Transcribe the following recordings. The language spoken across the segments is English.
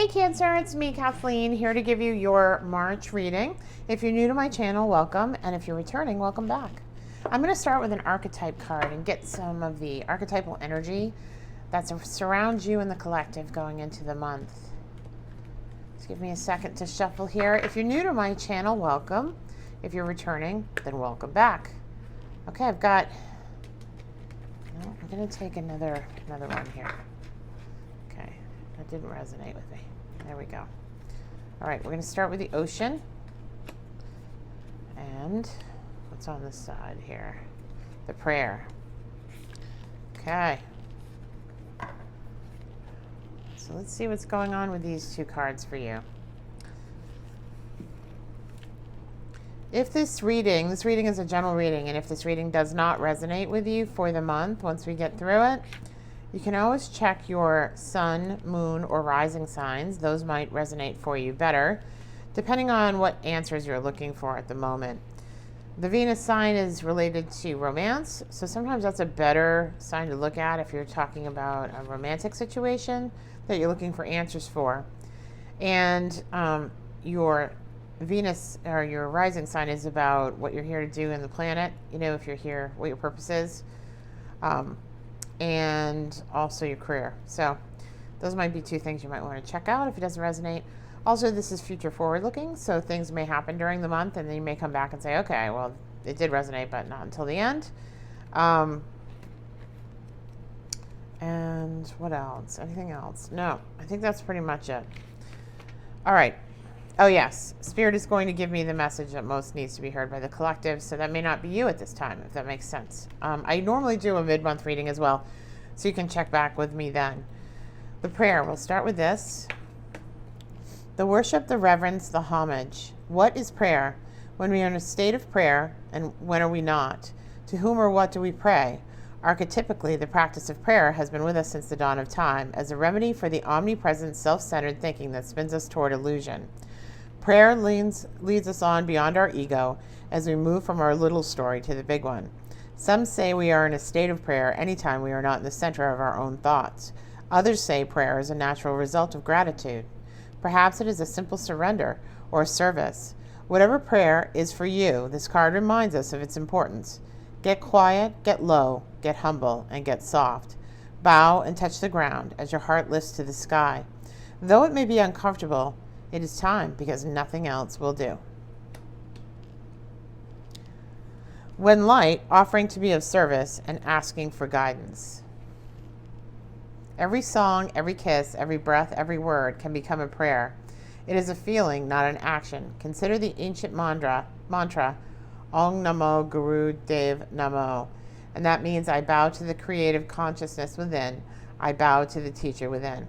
Hey Cancer, it's me, Kathleen, here to give you your March reading. If you're new to my channel, welcome, and if you're returning, welcome back. I'm going to start with an archetype card and get some of the archetypal energy that surrounds you and the collective going into the month. Just give me a second to shuffle here. If you're new to my channel, welcome. If you're returning, then welcome back. Okay, I'm going to take another one here. Okay, that didn't resonate with me. There we go. All right, we're going to start with the ocean. And what's on this side here? The prayer. Okay. So let's see what's going on with these two cards for you. If this reading is a general reading, and if this reading does not resonate with you for the month, once we get through it, you can always check your sun, moon, or rising signs. Those might resonate for you better, depending on what answers you're looking for at the moment. The Venus sign is related to romance, so sometimes that's a better sign to look at if you're talking about a romantic situation that you're looking for answers for. And your Venus or your rising sign is about what you're here to do in the planet, if you're here, what your purpose is, and also your career. So those might be two things you might want to check out if it doesn't resonate. Also, this is future forward looking, so things may happen during the month and then you may come back and say, okay, well, it did resonate, but not until the end. And what else? Anything else? No, I think that's pretty much it. All right. Oh yes, Spirit is going to give me the message that most needs to be heard by the collective, so that may not be you at this time, if that makes sense. I normally do a mid-month reading as well, so you can check back with me then. The prayer, we'll start with this. The worship, the reverence, the homage. What is prayer? When we are in a state of prayer, and when are we not? To whom or what do we pray? Archetypically, the practice of prayer has been with us since the dawn of time, as a remedy for the omnipresent, self-centered thinking that spins us toward illusion. Prayer leads us on beyond our ego as we move from our little story to the big one. Some say we are in a state of prayer anytime we are not in the center of our own thoughts. Others say prayer is a natural result of gratitude. Perhaps it is a simple surrender or service. Whatever prayer is for you, this card reminds us of its importance. Get quiet, get low, get humble, and get soft. Bow and touch the ground as your heart lifts to the sky. Though it may be uncomfortable, it is time, because nothing else will do. When light, offering to be of service and asking for guidance. Every song, every kiss, every breath, every word can become a prayer. It is a feeling, not an action. Consider the ancient mantra, Om Namo Guru Dev Namo. And that means I bow to the creative consciousness within. I bow to the teacher within.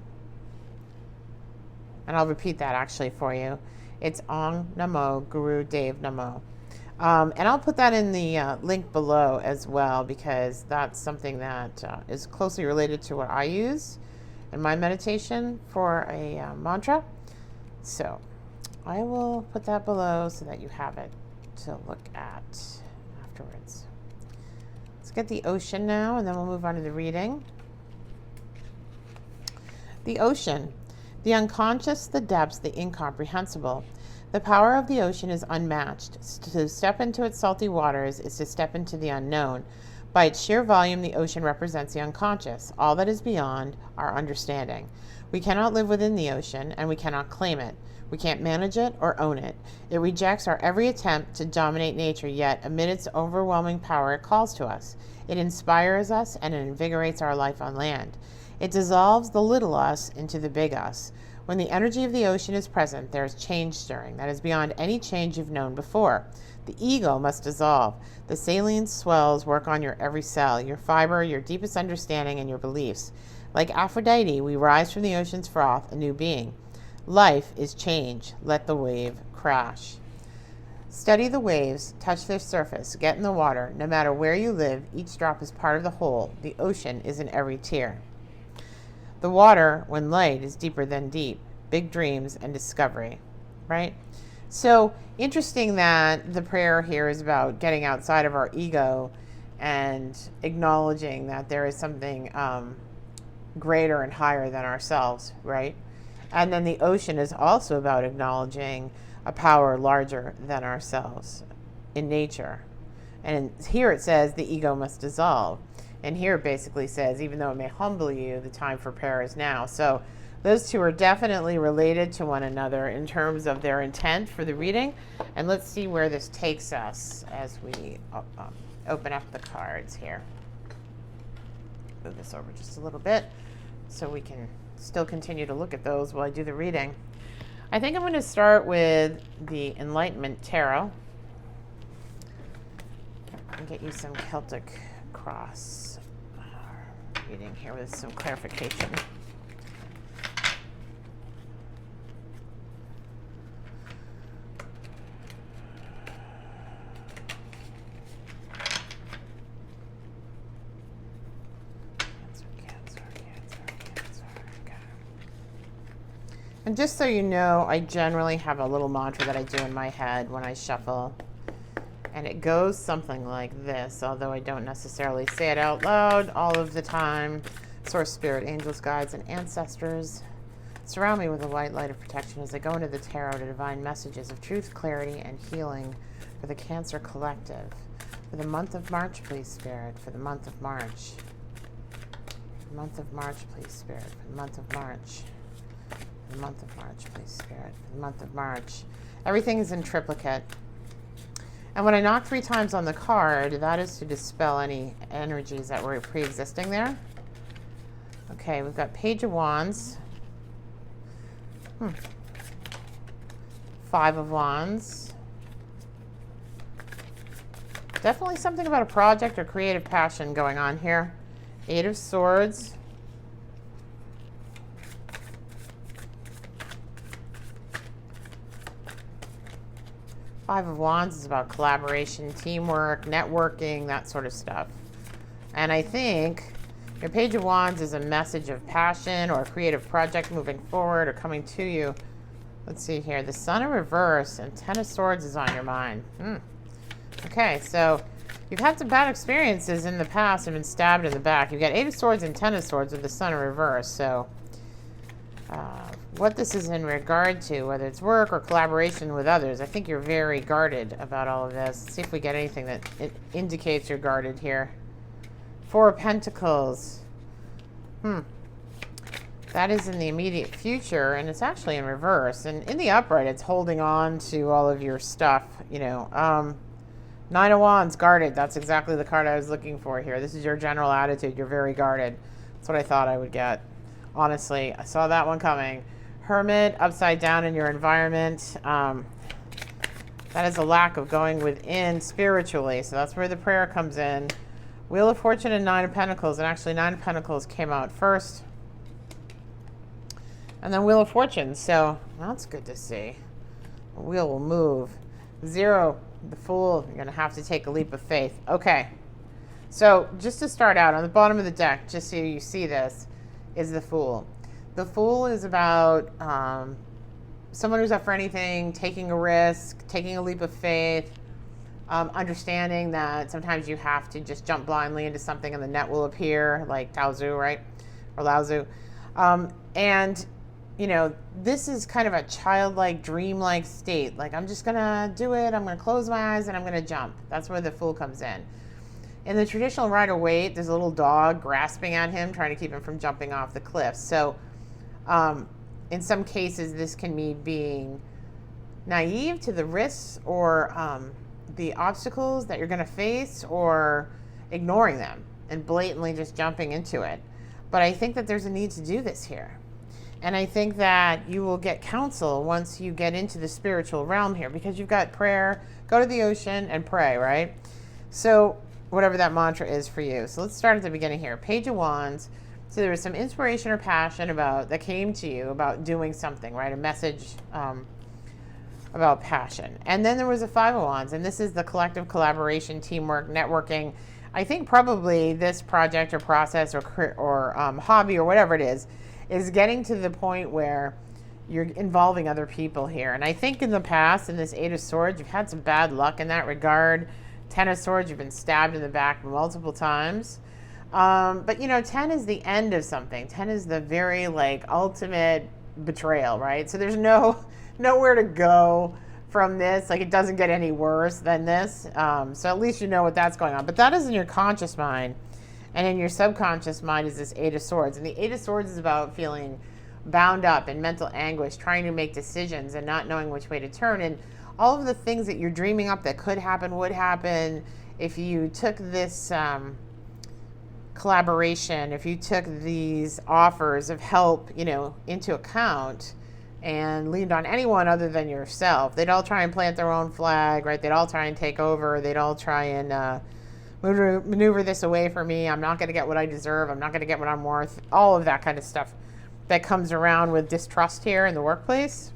And I'll repeat that actually for you. It's Om Namo Guru Dev Namo. And I'll put that in the link below as well, because that's something that is closely related to what I use in my meditation for a mantra. So I will put that below so that you have it to look at afterwards. Let's get the ocean now, and then we'll move on to the reading. The ocean. The unconscious, the depths, the incomprehensible. The power of the ocean is unmatched. To step into its salty waters is to step into the unknown. By its sheer volume, the ocean represents the unconscious, all that is beyond our understanding. We cannot live within the ocean, and we cannot claim it. We can't manage it or own it. It rejects our every attempt to dominate nature, yet amid its overwhelming power, it calls to us. It inspires us, and it invigorates our life on land. It dissolves the little us into the big us. When the energy of the ocean is present, there is change stirring that is beyond any change you've known before. The ego must dissolve. The saline swells work on your every cell, your fiber, your deepest understanding, and your beliefs. Like Aphrodite, we rise from the ocean's froth, a new being. Life is change. Let the wave crash. Study the waves, touch their surface, get in the water. No matter where you live, each drop is part of the whole. The ocean is in every tear. The water, when light, is deeper than deep. Big dreams and discovery, right? So interesting that the prayer here is about getting outside of our ego and acknowledging that there is something greater and higher than ourselves, right? And then the ocean is also about acknowledging a power larger than ourselves in nature. And here it says the ego must dissolve. And here it basically says, even though it may humble you, the time for prayer is now. So those two are definitely related to one another in terms of their intent for the reading. And let's see where this takes us as we open up the cards here. Move this over just a little bit so we can still continue to look at those while I do the reading. I think I'm going to start with the Enlightenment Tarot and get you some Celtic Cross reading here with some clarification. And just so you know, I generally have a little mantra that I do in my head when I shuffle. And it goes something like this, although I don't necessarily say it out loud all of the time. Source, spirit, angels, guides, and ancestors surround me with a white light of protection as I go into the tarot to divine messages of truth, clarity, and healing for the Cancer Collective. For the month of March, please, Spirit. For the month of March. For the month of March, please, Spirit. For the month of March. For the month of March, please, Spirit. For the month of March. Everything is in triplicate. And when I knock 3 times on the card, that is to dispel any energies that were pre-existing there. Okay, we've got Page of Wands. 5 of Wands. Definitely something about a project or creative passion going on here. 8 of Swords. Five of Wands is about collaboration, teamwork, networking, that sort of stuff. And I think your Page of Wands is a message of passion or a creative project moving forward or coming to you. Let's see here. The Sun in reverse and 10 of Swords is on your mind. Okay, so you've had some bad experiences in the past and been stabbed in the back. You've got 8 of Swords and 10 of Swords with the Sun in reverse. So what this is in regard to, whether it's work or collaboration with others, I think you're very guarded about all of this. Let's see if we get anything that it indicates you're guarded here. 4 of Pentacles. That is in the immediate future, and it's actually in reverse. And in the upright, it's holding on to all of your stuff, you know. 9 of Wands, guarded. That's exactly the card I was looking for here. This is your general attitude. You're very guarded. That's what I thought I would get. Honestly, I saw that one coming. Hermit, upside down in your environment. That is a lack of going within spiritually. So that's where the prayer comes in. Wheel of Fortune and 9 of Pentacles. And actually 9 of Pentacles came out first. And then Wheel of Fortune. So that's good to see. The wheel will move. 0, the Fool. You're going to have to take a leap of faith. Okay. So just to start out, on the bottom of the deck, just so you see this, is the Fool. The Fool is about someone who's up for anything, taking a risk, taking a leap of faith, understanding that sometimes you have to just jump blindly into something and the net will appear, like Tao Tzu, right? Or Lao Tzu. And, you know, this is kind of a childlike, dreamlike state. Like, I'm just going to do it. I'm going to close my eyes and I'm going to jump. That's where the Fool comes in. In the traditional Rider-Waite, there's a little dog grasping at him, trying to keep him from jumping off the cliff. So in some cases, this can be being naive to the risks or the obstacles that you're going to face, or ignoring them and blatantly just jumping into it. But I think that there's a need to do this here. And I think that you will get counsel once you get into the spiritual realm here, because you've got prayer, go to the ocean and pray, right? So whatever that mantra is for you. So let's start at the beginning here. Page of Wands. So there was some inspiration or passion that came to you about doing something, right? A message about passion. And then there was a 5 of Wands, and this is the collective collaboration, teamwork, networking. I think probably this project or process or hobby or whatever it is getting to the point where you're involving other people here. And I think in the past, in this 8 of Swords, you've had some bad luck in that regard. 10 of Swords, you've been stabbed in the back multiple times. But, you know, 10 is the end of something. 10 is the very, like, ultimate betrayal, right? So there's nowhere to go from this. Like, it doesn't get any worse than this. So at least you know what that's going on. But that is in your conscious mind. And in your subconscious mind is this Eight of Swords. And the Eight of Swords is about feeling bound up in mental anguish, trying to make decisions and not knowing which way to turn. And all of the things that you're dreaming up that could happen, would happen, if you took this collaboration, if you took these offers of help, into account and leaned on anyone other than yourself, they'd all try and plant their own flag, right? They'd all try and take over. They'd all try and maneuver this away from me. I'm not going to get what I deserve. I'm not going to get what I'm worth. All of that kind of stuff that comes around with distrust here in the workplace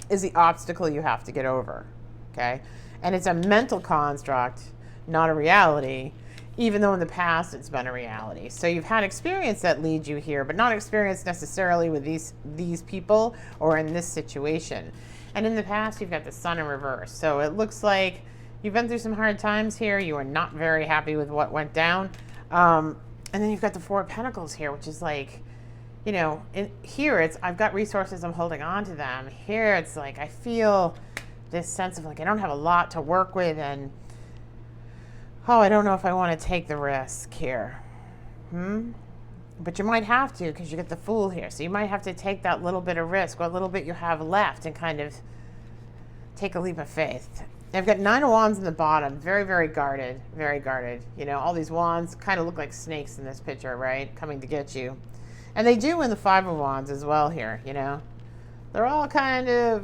is the obstacle you have to get over, okay? And it's a mental construct, not a reality, even though in the past it's been a reality. So you've had experience that leads you here, but not experience necessarily with these people or in this situation. And in the past, you've got the Sun in reverse. So it looks like you've been through some hard times here. You are not very happy with what went down. And then you've got the Four of Pentacles here, which is like, here it's, I've got resources, I'm holding on to them. Here it's like, I feel this sense of like, I don't have a lot to work with, and I don't know if I want to take the risk here. But you might have to, because you get the Fool here. So you might have to take that little bit of risk, what little bit you have left, and kind of take a leap of faith. I've got Nine of Wands in the bottom, very, very guarded, very guarded. All these wands kind of look like snakes in this picture, right? Coming to get you. And they do in the Five of Wands as well here, They're all kind of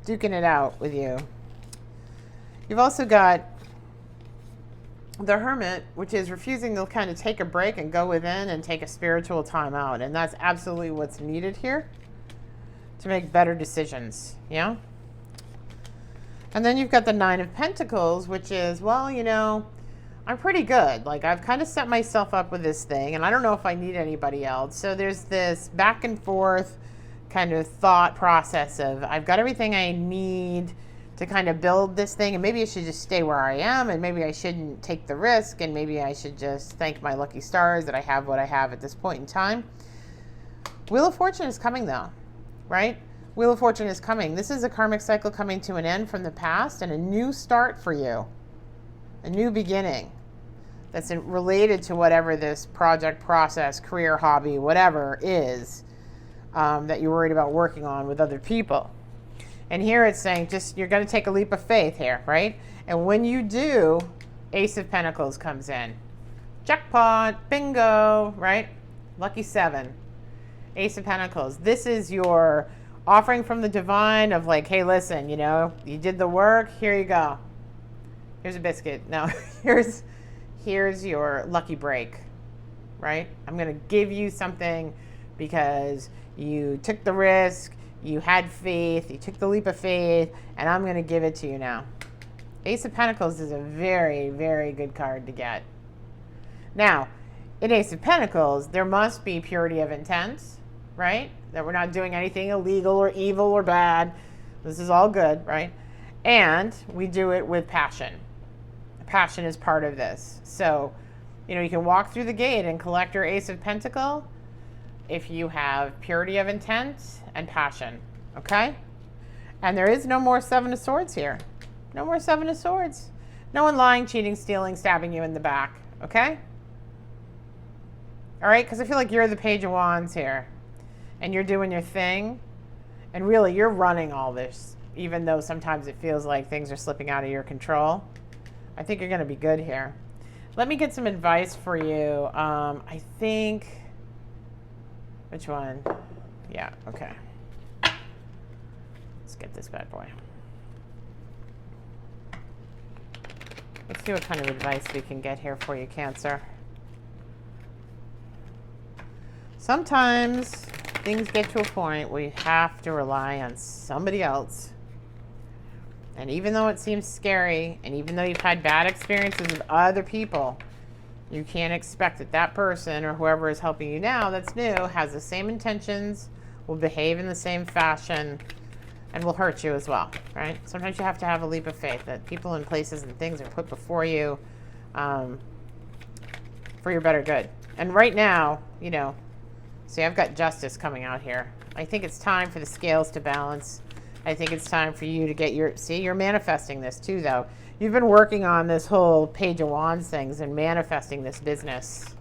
duking it out with you. You've also got the Hermit, which is refusing to kind of take a break and go within and take a spiritual time out. And that's absolutely what's needed here to make better decisions, And then you've got the Nine of Pentacles, which is, I'm pretty good. Like, I've kind of set myself up with this thing, and I don't know if I need anybody else. So there's this back and forth kind of thought process of, I've got everything I need to kind of build this thing, and maybe I should just stay where I am, and maybe I shouldn't take the risk, and maybe I should just thank my lucky stars that I have what I have at this point in time. Wheel of Fortune is coming, though, right? Wheel of Fortune is coming. This is a karmic cycle coming to an end from the past, and a new start for you. A new beginning that's related to whatever this project, process, career, hobby, whatever is that you're worried about working on with other people. And here it's saying just you're going to take a leap of faith here, right? And when you do, Ace of Pentacles comes in. Jackpot, bingo, right? Lucky 7. Ace of Pentacles. This is your offering from the divine of like, hey, listen, you did the work. Here you go. Here's a biscuit. No, here's your lucky break, right? I'm going to give you something because you took the risk, you had faith, you took the leap of faith, and I'm going to give it to you now. Ace of Pentacles is a very, very good card to get. Now, in Ace of Pentacles, there must be purity of intent, right? That we're not doing anything illegal or evil or bad. This is all good, right? And we do it with passion. Passion is part of this. So, you can walk through the gate and collect your Ace of Pentacle if you have purity of intent and passion, okay? And there is no more Seven of Swords here. No more Seven of Swords. No one lying, cheating, stealing, stabbing you in the back, okay? All right, because I feel like you're the Page of Wands here, and you're doing your thing, and really you're running all this, even though sometimes it feels like things are slipping out of your control. I think you're going to be good here. Let me get some advice for you. I think, which one? Yeah, okay. Let's get this bad boy. Let's see what kind of advice we can get here for you, Cancer. Sometimes things get to a point where you have to rely on somebody else. And even though it seems scary, and even though you've had bad experiences with other people, you can't expect that that person or whoever is helping you now that's new has the same intentions, will behave in the same fashion, and will hurt you as well, right? Sometimes you have to have a leap of faith that people and places and things are put before you for your better good. And right now, See, I've got justice coming out here. I think it's time for the scales to balance. I think it's time for you to get your, see, you're manifesting this too, though. You've been working on this whole Page of Wands things and manifesting this business.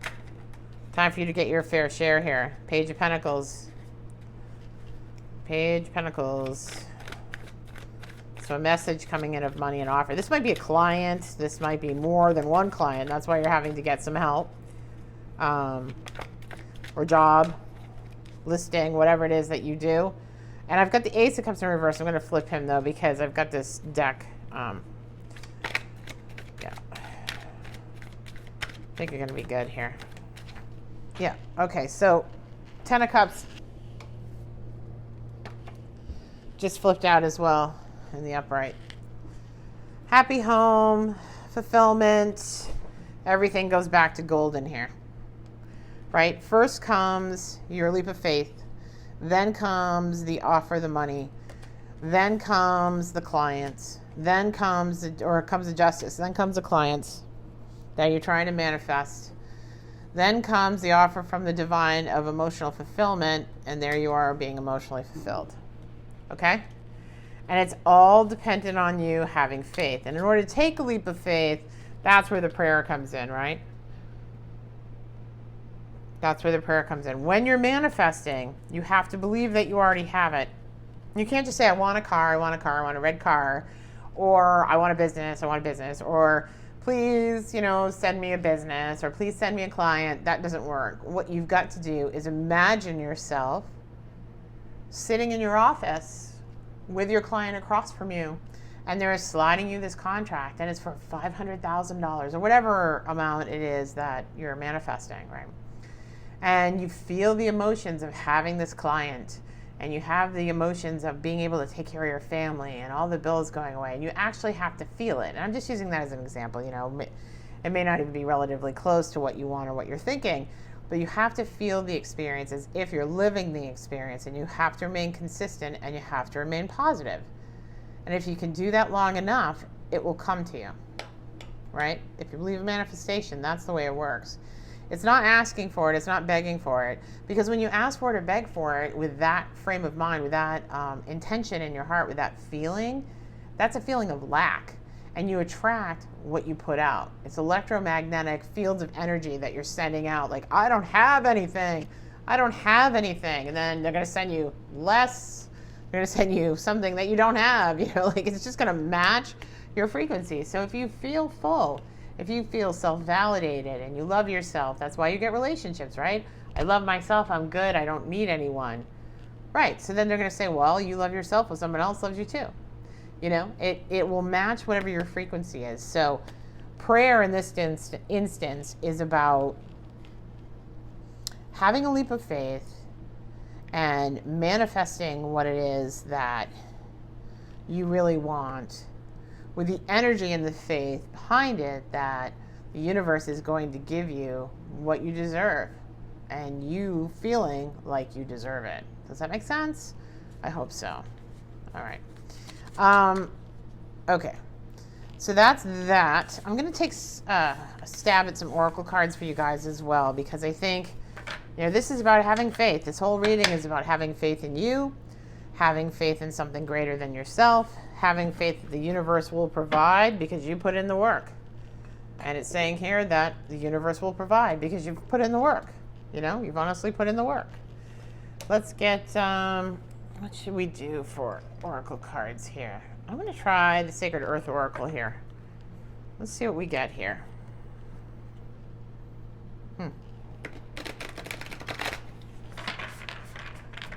Time for you to get your fair share here. Page of Pentacles. Page of Pentacles. So a message coming in of money and offer. This might be a client. This might be more than one client. That's why you're having to get some help. Or job, listing, whatever it is that you do. And I've got the Ace of Cups in reverse. I'm going to flip him, though, because I've got this deck. Yeah. I think you're going to be good here. Yeah. Okay. So 10 of Cups just flipped out as well in the upright. Happy home, fulfillment. Everything goes back to golden here. Right? First comes your leap of faith. Then comes the offer, the money. Then comes the clients. Then comes the justice. Then comes the clients that you're trying to manifest. Then comes the offer from the divine of emotional fulfillment, and there you are being emotionally fulfilled. Okay? And it's all dependent on you having faith. And in order to take a leap of faith, that's where the prayer comes in, right? That's where the prayer comes in. When you're manifesting, you have to believe that you already have it. You can't just say, I want a car, I want a car, I want a red car, or I want a business, or please, send me a business, or please send me a client. That doesn't work. What you've got to do is imagine yourself sitting in your office with your client across from you, and they're sliding you this contract, and it's for $500,000 or whatever amount it is that you're manifesting, right? And you feel the emotions of having this client, and you have the emotions of being able to take care of your family and all the bills going away, and you actually have to feel it. And I'm just using that as an example. It may not even be relatively close to what you want or what you're thinking, but you have to feel the experience as if you're living the experience, and you have to remain consistent, and you have to remain positive. And if you can do that long enough, it will come to you, right? If you believe in manifestation, that's the way it works. It's not asking for it. It's not begging for it. Because when you ask for it or beg for it with that frame of mind, with that intention in your heart, with that feeling, that's a feeling of lack. And you attract what you put out. It's electromagnetic fields of energy that you're sending out. Like, I don't have anything. I don't have anything. And then they're going to send you less. They're going to send you something that you don't have. It's just going to match your frequency. So if you feel full, if you feel self-validated and you love yourself, that's why you get relationships, right? I love myself, I'm good, I don't need anyone. Right, so then they're going to say, well, you love yourself, well, someone else loves you too. It will match whatever your frequency is. So prayer in this instance is about having a leap of faith and manifesting what it is that you really want, with the energy and the faith behind it that the universe is going to give you what you deserve, and you feeling like you deserve it. Does that make sense? I hope so. All right. Okay. So that's that. I'm going to take a stab at some oracle cards for you guys as well, because I think, this is about having faith. This whole reading is about having faith in you, having faith in something greater than yourself, having faith that the universe will provide because you put in the work. And it's saying here that the universe will provide because you've put in the work. You've honestly put in the work. Let's get, what should we do for oracle cards here? I'm going to try the Sacred Earth Oracle here. Let's see what we get here.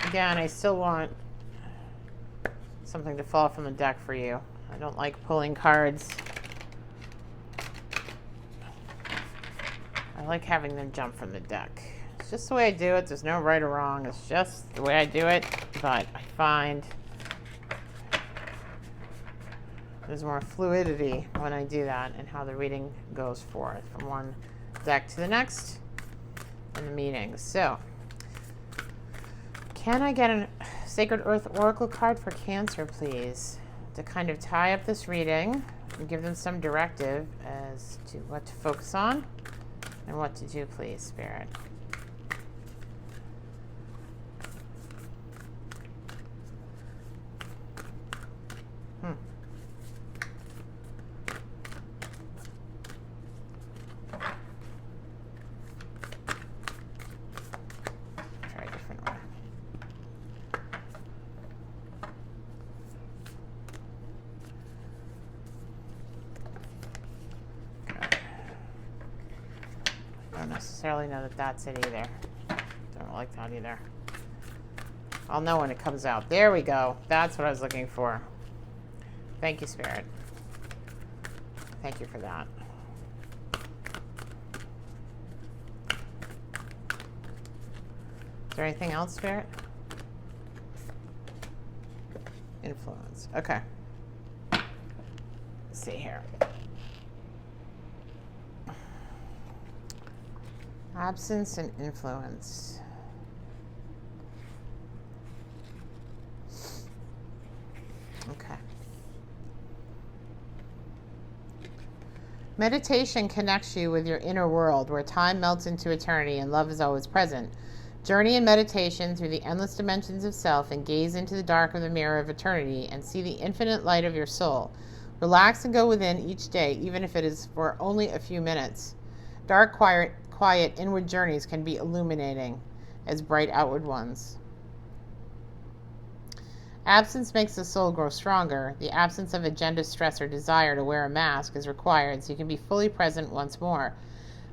Again, I still want something to fall from the deck for you. I don't like pulling cards. I like having them jump from the deck. It's just the way I do it. There's no right or wrong. It's just the way I do it. But I find there's more fluidity when I do that and how the reading goes forth from one deck to the next in the meeting. So, can I get a Sacred Earth Oracle card for Cancer, please, to kind of tie up this reading and give them some directive as to what to focus on and what to do, please, Spirit. don't necessarily know that that's it either. Don't like that either. I'll know when it comes out. There we go. That's what I was looking for. Thank you, Spirit. Thank you for that. Is there anything else, Spirit? Influence. Okay. Let's see here. Absence and influence. Okay. Meditation connects you with your inner world where time melts into eternity and love is always present. Journey in meditation through the endless dimensions of self and gaze into the dark of the mirror of eternity and see the infinite light of your soul. Relax and go within each day, even if it is for only a few minutes. Dark, quiet inward journeys can be illuminating as bright outward ones. Absence makes the soul grow stronger. The absence of agenda, stress, or desire to wear a mask is required so you can be fully present once more.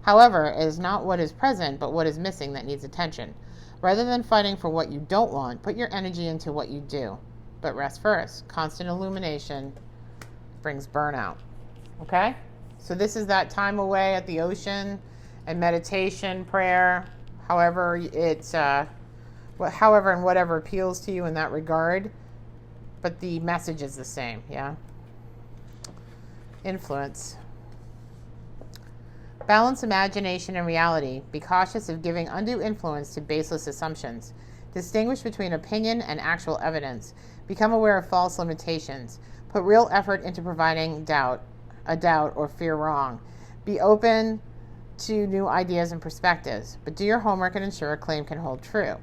However, it is not what is present, but what is missing that needs attention. Rather than fighting for what you don't want, put your energy into what you do. But rest first. Constant illumination brings burnout. Okay? So this is that time away at the ocean and meditation, prayer, however it's, however and whatever appeals to you in that regard. But the message is the same, yeah? Influence. Balance imagination and reality. Be cautious of giving undue influence to baseless assumptions. Distinguish between opinion and actual evidence. Become aware of false limitations. Put real effort into providing a doubt or fear wrong. Be open to new ideas and perspectives, but do your homework and ensure a claim can hold true.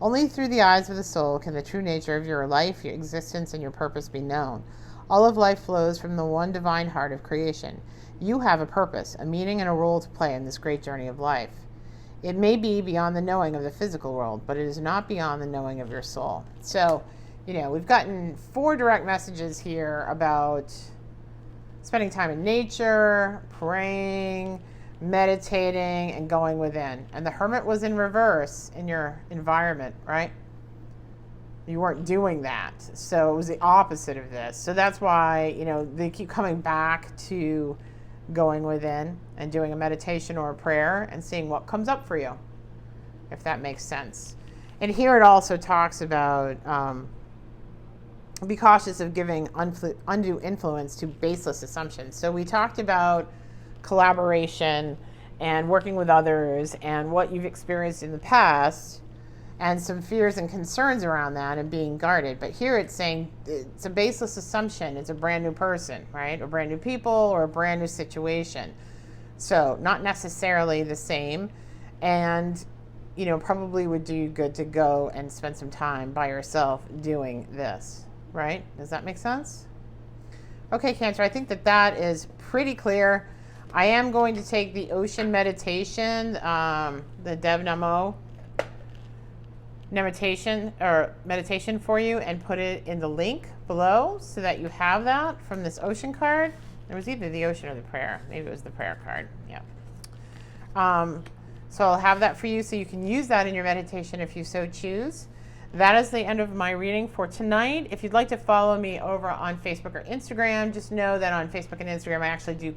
Only through the eyes of the soul can the true nature of your life, your existence, and your purpose be known. All of life flows from the one divine heart of creation. You have a purpose, a meaning, and a role to play in this great journey of life. It may be beyond the knowing of the physical world, but it is not beyond the knowing of your soul. So, we've gotten 4 direct messages here about spending time in nature, praying, meditating, and going within. And the Hermit was in reverse in your environment, right? You weren't doing that. So it was the opposite of this. So that's why, they keep coming back to going within and doing a meditation or a prayer and seeing what comes up for you, if that makes sense. And here it also talks about be cautious of giving undue influence to baseless assumptions. So we talked about collaboration and working with others and what you've experienced in the past and some fears and concerns around that and being guarded. But here it's saying it's a baseless assumption. It's a brand new person, right? Or brand new people or a brand new situation. So not necessarily the same. And, probably would do you good to go and spend some time by yourself doing this, right? Does that make sense? Okay, Cancer, I think that is pretty clear. I am going to take the ocean meditation, the Dev Namo meditation for you and put it in the link below so that you have that from this ocean card. It was either the ocean or the prayer. Maybe it was the prayer card. Yeah. So I'll have that for you so you can use that in your meditation if you so choose. That is the end of my reading for tonight. If you'd like to follow me over on Facebook or Instagram, just know that on Facebook and Instagram I actually do